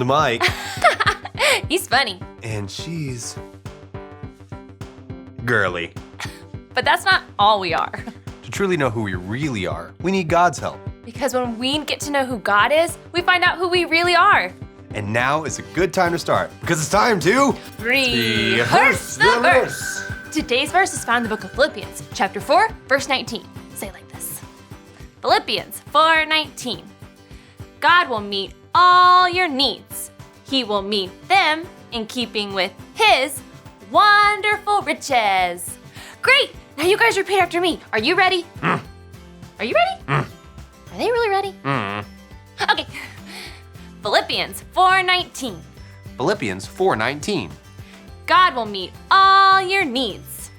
to Mike. He's funny. And she's girly. But that's not all we are. To truly know who we really are, we need God's help. Because when we get to know who God is, we find out who we really are. And now is a good time to start, because it's time to Rehearse the verse. Today's verse is found in the book of Philippians, chapter 4, verse 19. Say it like this. Philippians 4:19. God will meet all your needs. He will meet them in keeping with His wonderful riches. Great! Now you guys repeat after me. Are you ready? Are you ready? Are they really ready? Okay. Philippians 4:19. Philippians 4:19. God will meet all your needs.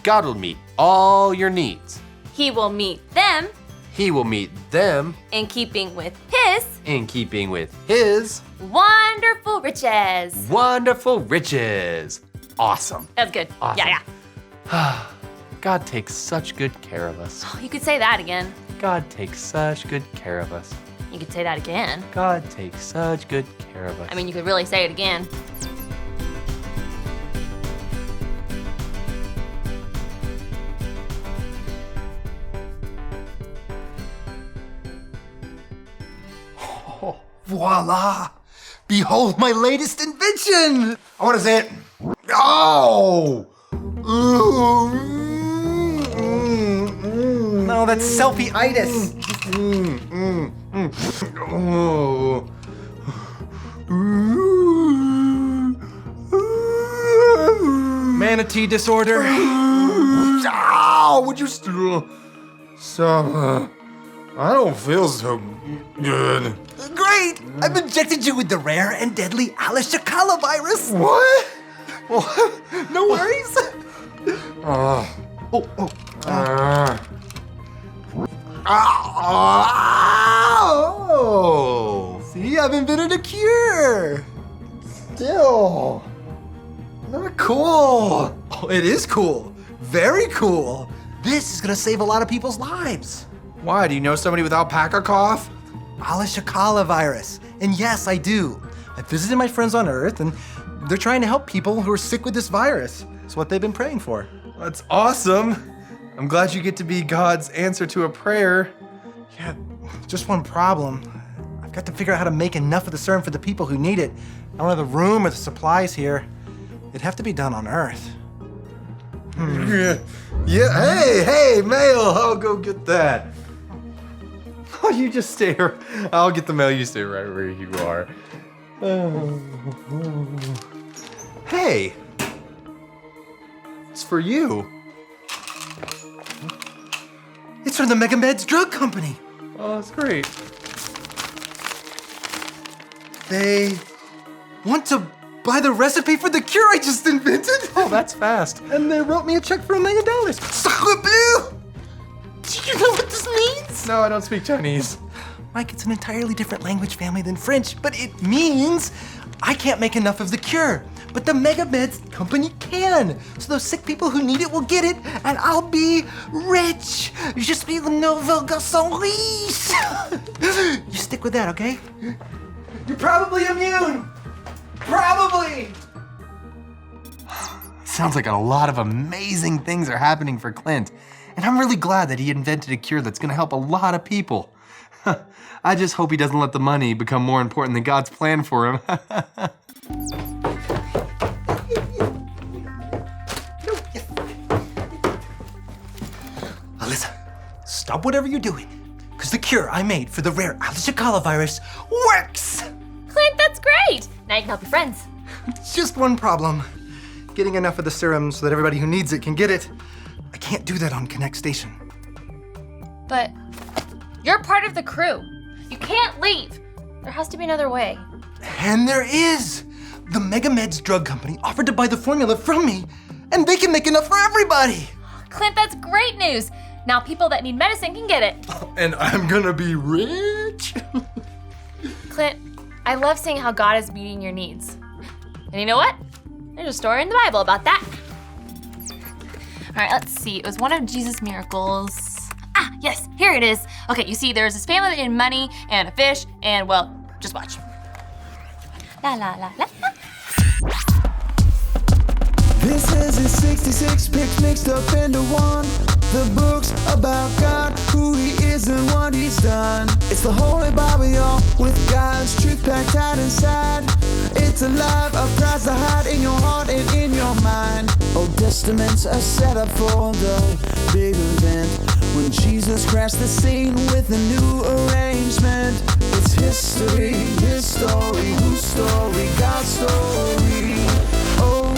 God will meet all your needs. He will meet them He will meet them in keeping with His in keeping with His wonderful riches. wonderful riches. Awesome. That's good. Awesome. Yeah. God takes such good care of us. You could say that again. God takes such good care of us. You could say that again. God takes such good care of us. I mean, you could really say it again. Oh, voila! Behold my latest invention! I want to say it. Oh! No, that's selfie-itis. Oh. Manatee disorder. Ow! Would you stop? I don't feel so good. Great! I've injected you with the rare and deadly Alishakala virus. What? No worries. See, I've invented a cure. Still, not cool. Oh, it is cool. Very cool. This is gonna save a lot of people's lives. Why? Do you know somebody with alpaca cough? Alishakala virus. And yes, I do. I visited my friends on Earth, and they're trying to help people who are sick with this virus. It's what they've been praying for. That's awesome. I'm glad you get to be God's answer to a prayer. Yeah, just one problem. I've got to figure out how to make enough of the serum for the people who need it. I don't have the room or the supplies here. It'd have to be done on Earth. Yeah, hey, mail, I'll go get that. Oh, you just stay here. I'll get the mail, you stay right where you are. Hey, it's for you. It's from the Megameds Drug Company. Oh, that's great. They want to buy the recipe for the cure I just invented. Oh, that's fast. And they wrote me a check for $1 million. Sacre bleu! Do you know what this means? No, I don't speak Chinese. Mike, it's an entirely different language family than French, but it means I can't make enough of the cure. But the Megameds company can. So those sick people who need it will get it, and I'll be rich. Je suis le nouveau garçon riche. You stick with that, okay? You're probably immune. Probably. Sounds like a lot of amazing things are happening for Clint. And I'm really glad that he invented a cure that's gonna help a lot of people. I just hope he doesn't let the money become more important than God's plan for him. Alyssa, stop whatever you're doing, because the cure I made for the rare Alishakala virus works! Clint, that's great. Now you can help your friends. Just one problem. Getting enough of the serum so that everybody who needs it can get it. I can't do that on Konnect Station. But you're part of the crew. You can't leave. There has to be another way. And there is! The Megameds Drug Company offered to buy the formula from me, and they can make enough for everybody! Clint, that's great news. Now people that need medicine can get it. And I'm gonna be rich! Clint, I love seeing how God is meeting your needs. And you know what? There's a story in the Bible about that. All right, let's see. It was one of Jesus' miracles. Ah, yes, here it is. Okay, you see, there's this family that needed money and a fish, and well, just watch. La la la la. This is his 66 picks mixed up into one. The book's about God, who he is and what he's done. It's the Holy Bible, y'all, with God's truth packed tight inside. It's alive, a prize to hide in your heart and in your mind. Old Testament's a setup for the big event, when Jesus crashed the scene with a new arrangement. It's history, his story, whose story, God's story. Oh,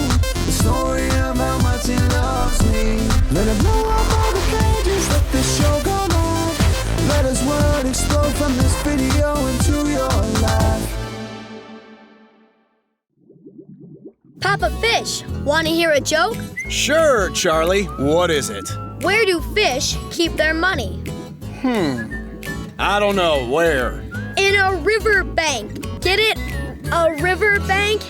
the story of how much he loves me. Let it blow up all the pages, let this show go live. Let his word explode from this video into your life. Papa Fish, want to hear a joke? Sure, Charlie. What is it? Where do fish keep their money? I don't know. Where? In a river bank. Get it? A river bank?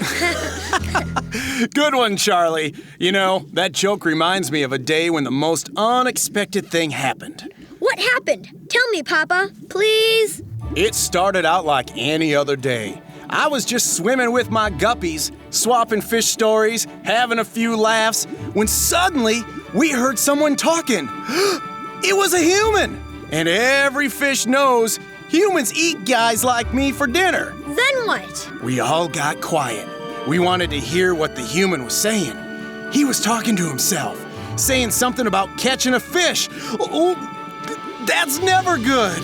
Good one, Charlie. You know, that joke reminds me of a day when the most unexpected thing happened. What happened? Tell me, Papa, please. It started out like any other day. I was just swimming with my guppies, swapping fish stories, having a few laughs, when suddenly we heard someone talking. It was a human! And every fish knows humans eat guys like me for dinner. Then what? We all got quiet. We wanted to hear what the human was saying. He was talking to himself, saying something about catching a fish. Oh, that's never good.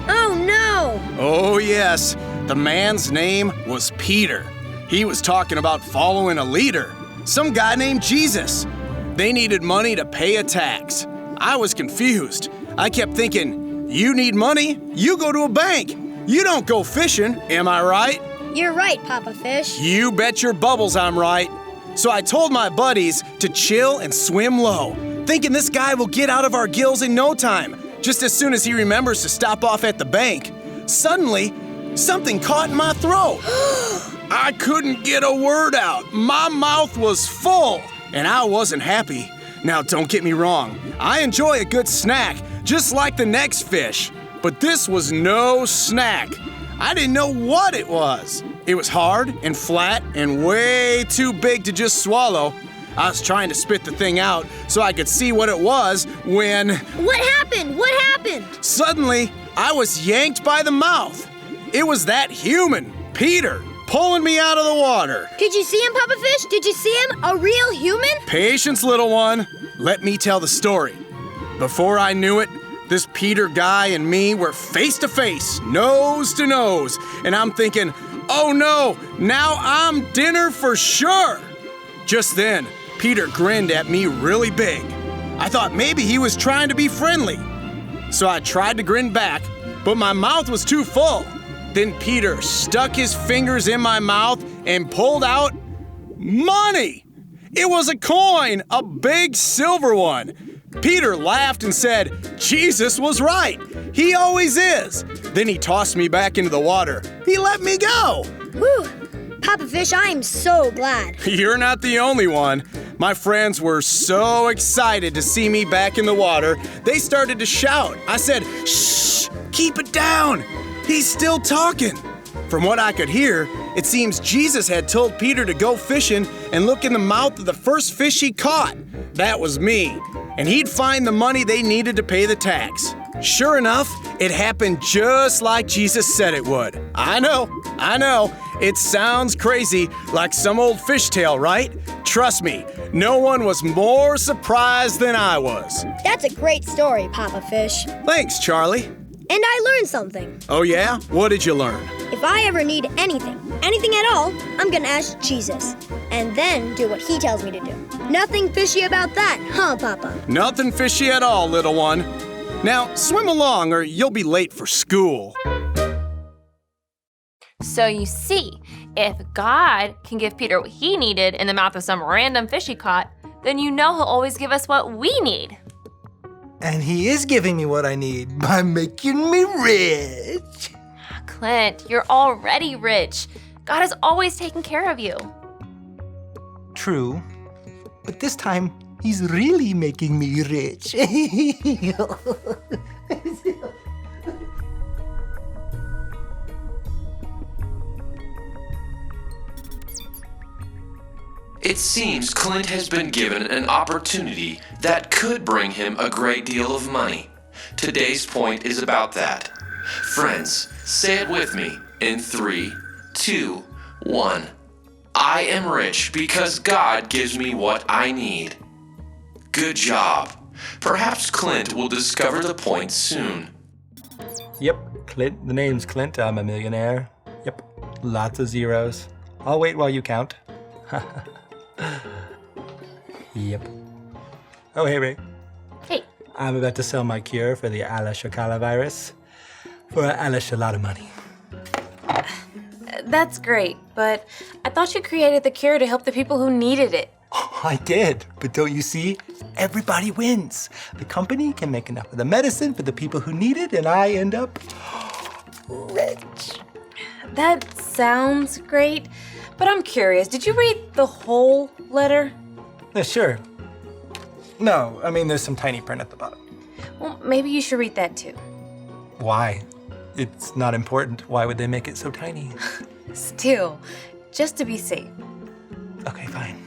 Oh, no. Oh, yes. The man's name was Peter. He was talking about following a leader, some guy named Jesus. They needed money to pay a tax. I was confused. I kept thinking, you need money? You go to a bank. You don't go fishing, am I right? You're right, Papa Fish. You bet your bubbles I'm right. So I told my buddies to chill and swim low, thinking this guy will get out of our gills in no time, just as soon as he remembers to stop off at the bank. Suddenly, something caught in my throat. I couldn't get a word out. My mouth was full, and I wasn't happy. Now, don't get me wrong. I enjoy a good snack, just like the next fish. But this was no snack. I didn't know what it was. It was hard and flat and way too big to just swallow. I was trying to spit the thing out so I could see what it was when... What happened? What happened? Suddenly, I was yanked by the mouth. It was that human, Peter, pulling me out of the water. Did you see him, Papa Fish? Did you see him? A real human? Patience, little one. Let me tell the story. Before I knew it, this Peter guy and me were face to face, nose to nose, and I'm thinking, oh no, now I'm dinner for sure. Just then, Peter grinned at me really big. I thought maybe he was trying to be friendly. So I tried to grin back, but my mouth was too full. Then Peter stuck his fingers in my mouth and pulled out money. It was a coin, a big silver one. Peter laughed and said, Jesus was right. He always is. Then he tossed me back into the water. He let me go. Whew. Papa Fish, I am so glad. You're not the only one. My friends were so excited to see me back in the water, they started to shout. I said, shh, keep it down. He's still talking. From what I could hear, it seems Jesus had told Peter to go fishing and look in the mouth of the first fish he caught. That was me. And he'd find the money they needed to pay the tax. Sure enough, it happened just like Jesus said it would. I know. It sounds crazy, like some old fish tale, right? Trust me, no one was more surprised than I was. That's a great story, Papa Fish. Thanks, Charlie. And I learned something. Oh yeah? What did you learn? If I ever need anything at all, I'm gonna ask Jesus. And then do what he tells me to do. Nothing fishy about that, huh, Papa? Nothing fishy at all, little one. Now, swim along or you'll be late for school. So you see, if God can give Peter what he needed in the mouth of some random fish he caught, then you know he'll always give us what we need. And he is giving me what I need by making me rich. Clint, you're already rich. God is always taking care of you. True, but this time he's really making me rich. It seems Clint has been given an opportunity that could bring him a great deal of money. Today's point is about that. Friends, say it with me in 3, 2, 1. I am rich because God gives me what I need. Good job. Perhaps Clint will discover the point soon. Yep, Clint. The name's Clint. I'm a millionaire. Yep, lots of zeros. I'll wait while you count. Yep. Oh, hey, Ray. Hey, I'm about to sell my cure for the Alashakala virus for a lot of money. that's great, but I thought you created the cure to help the people who needed it. I did, but don't you see? Everybody wins. The company can make enough of the medicine for the people who need it, and I end up rich. That sounds great, but I'm curious. Did you read the whole letter? Yeah, sure. No, I mean, there's some tiny print at the bottom. Well, maybe you should read that too. Why? It's not important. Why would they make it so tiny? Still, just to be safe. Okay, fine.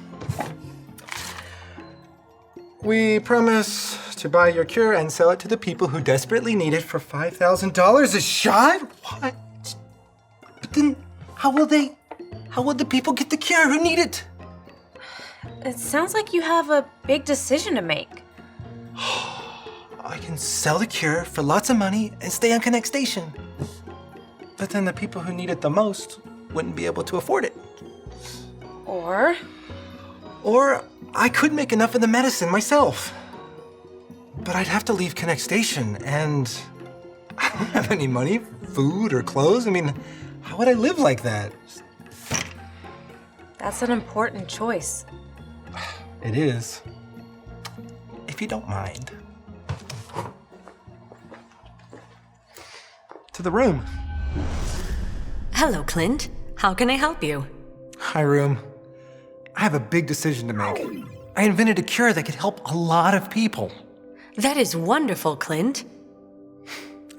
We promise to buy your cure and sell it to the people who desperately need it for $5,000 a shot? What? But then, how will the people get the cure who need it? It sounds like you have a big decision to make. I can sell the cure for lots of money and stay on Konnect Station. But then the people who need it the most wouldn't be able to afford it. Or I could make enough of the medicine myself. But I'd have to leave Konnect Station, and I don't have any money, food, or clothes. I mean, how would I live like that? that's an important choice. It is. If you don't mind. To the room. Hello, Clint. How can I help you? Hi, room. I have a big decision to make. I invented a cure that could help a lot of people. That is wonderful, Clint.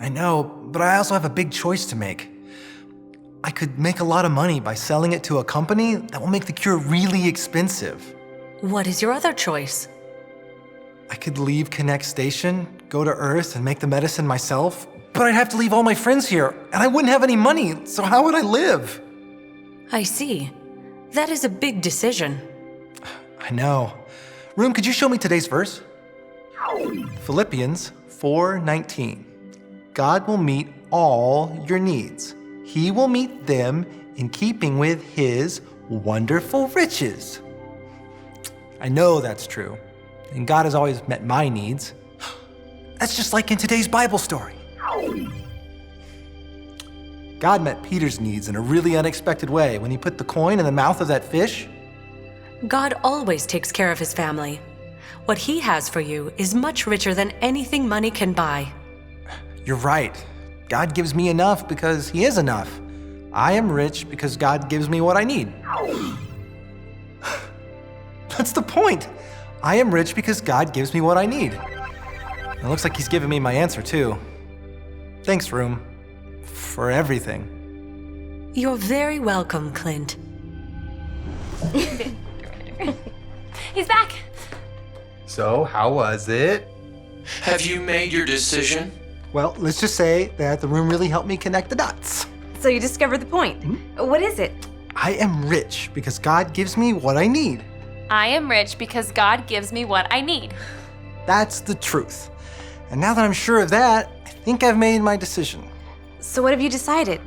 I know, but I also have a big choice to make. I could make a lot of money by selling it to a company that will make the cure really expensive. What is your other choice? I could leave Konnect Station, go to Earth, and make the medicine myself, but I'd have to leave all my friends here, and I wouldn't have any money, so how would I live? I see. That is a big decision. I know. Room, could you show me today's verse? Philippians 4:19. God will meet all your needs. He will meet them in keeping with his wonderful riches. I know that's true, and God has always met my needs. That's just like in today's Bible story. God met Peter's needs in a really unexpected way when he put the coin in the mouth of that fish. God always takes care of his family. What he has for you is much richer than anything money can buy. You're right. God gives me enough because he is enough. I am rich because God gives me what I need. That's the point. I am rich because God gives me what I need. It looks like he's giving me my answer too. Thanks, room, for everything. You're very welcome, Clint. He's back. So, how was it? Have you made your decision? Well, let's just say that the room really helped me connect the dots. So you discovered the point. What is it? I am rich because God gives me what I need. I am rich because God gives me what I need. That's the truth. And now that I'm sure of that, I think I've made my decision. So what have you decided?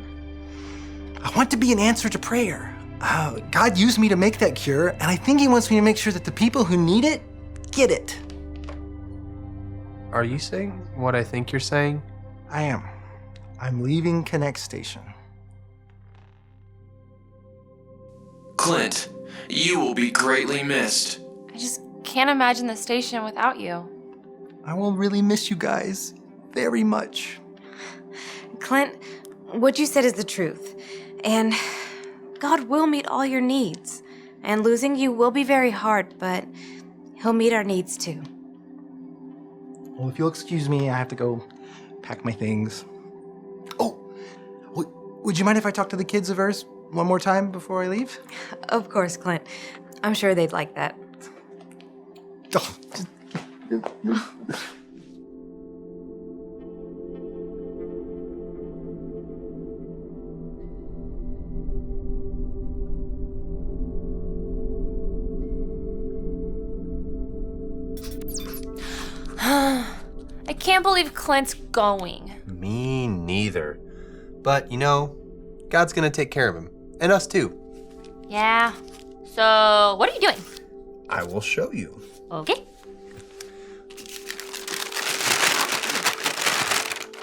I want to be an answer to prayer. God used me to make that cure, and I think he wants me to make sure that the people who need it get it. Are you saying what I think you're saying? I am. I'm leaving Konnect Station. Clint, you will be greatly missed. I just can't imagine the station without you. I will really miss you guys very much. Clint, what you said is the truth. And God will meet all your needs. And losing you will be very hard, but he'll meet our needs too. Well, if you'll excuse me, I have to go pack my things. Oh, would you mind if I talk to the kids a verse one more time before I leave? Of course, Clint. I'm sure they'd like that. I can't believe Clint's going. Me neither. But, you know, God's gonna take care of him. And us too. Yeah. So, what are you doing? I will show you. Okay.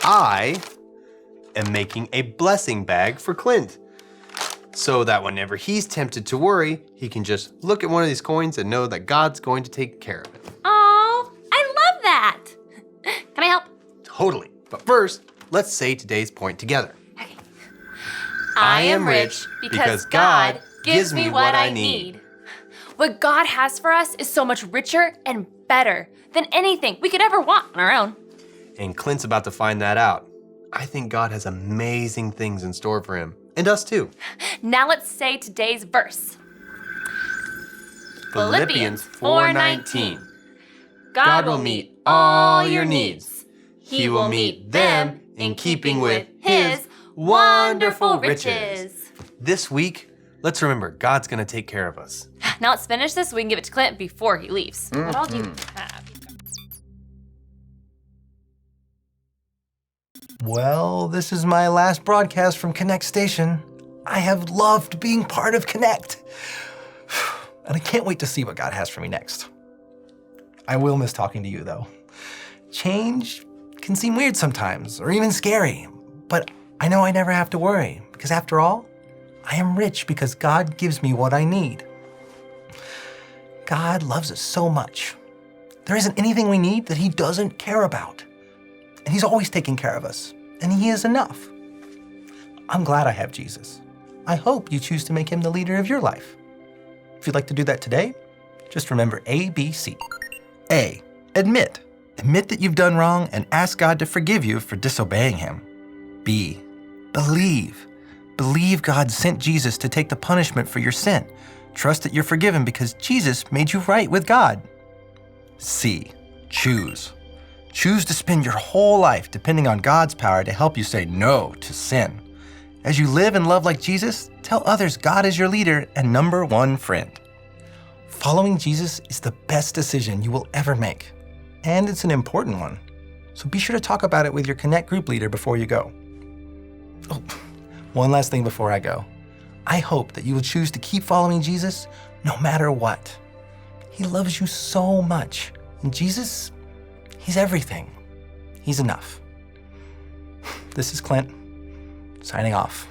I am making a blessing bag for Clint. So that whenever he's tempted to worry, he can just look at one of these coins and know that God's going to take care of it. Oh, I love that. Can I help? Totally. But first, let's say today's point together. Okay. I am rich because God gives me what I need. What God has for us is so much richer and better than anything we could ever want on our own. And Clint's about to find that out. I think God has amazing things in store for him. And us too. Now let's say today's verse. Philippians 4:19. God will meet all your needs. He will meet them in keeping with His wonderful riches. This week, let's remember God's gonna take care of us. Now let's finish this so we can give it to Clint before he leaves. What all do you have? Well, this is my last broadcast from Konnect Station. I have loved being part of Konnect. And I can't wait to see what God has for me next. I will miss talking to you, though. Change can seem weird sometimes, or even scary, but I know I never have to worry, because after all, I am rich because God gives me what I need. God loves us so much. There isn't anything we need that He doesn't care about. And He's always taking care of us, and He is enough. I'm glad I have Jesus. I hope you choose to make Him the leader of your life. If you'd like to do that today, just remember A, B, C. A, admit. Admit that you've done wrong and ask God to forgive you for disobeying Him. B, believe. Believe God sent Jesus to take the punishment for your sin. Trust that you're forgiven because Jesus made you right with God. C, choose. Choose to spend your whole life depending on God's power to help you say no to sin. As you live and love like Jesus, tell others God is your leader and number one friend. Following Jesus is the best decision you will ever make. And it's an important one. So be sure to talk about it with your Konnect group leader before you go. Oh, one last thing before I go. I hope that you will choose to keep following Jesus no matter what. He loves you so much. And Jesus, He's everything. He's enough. This is Clint, signing off.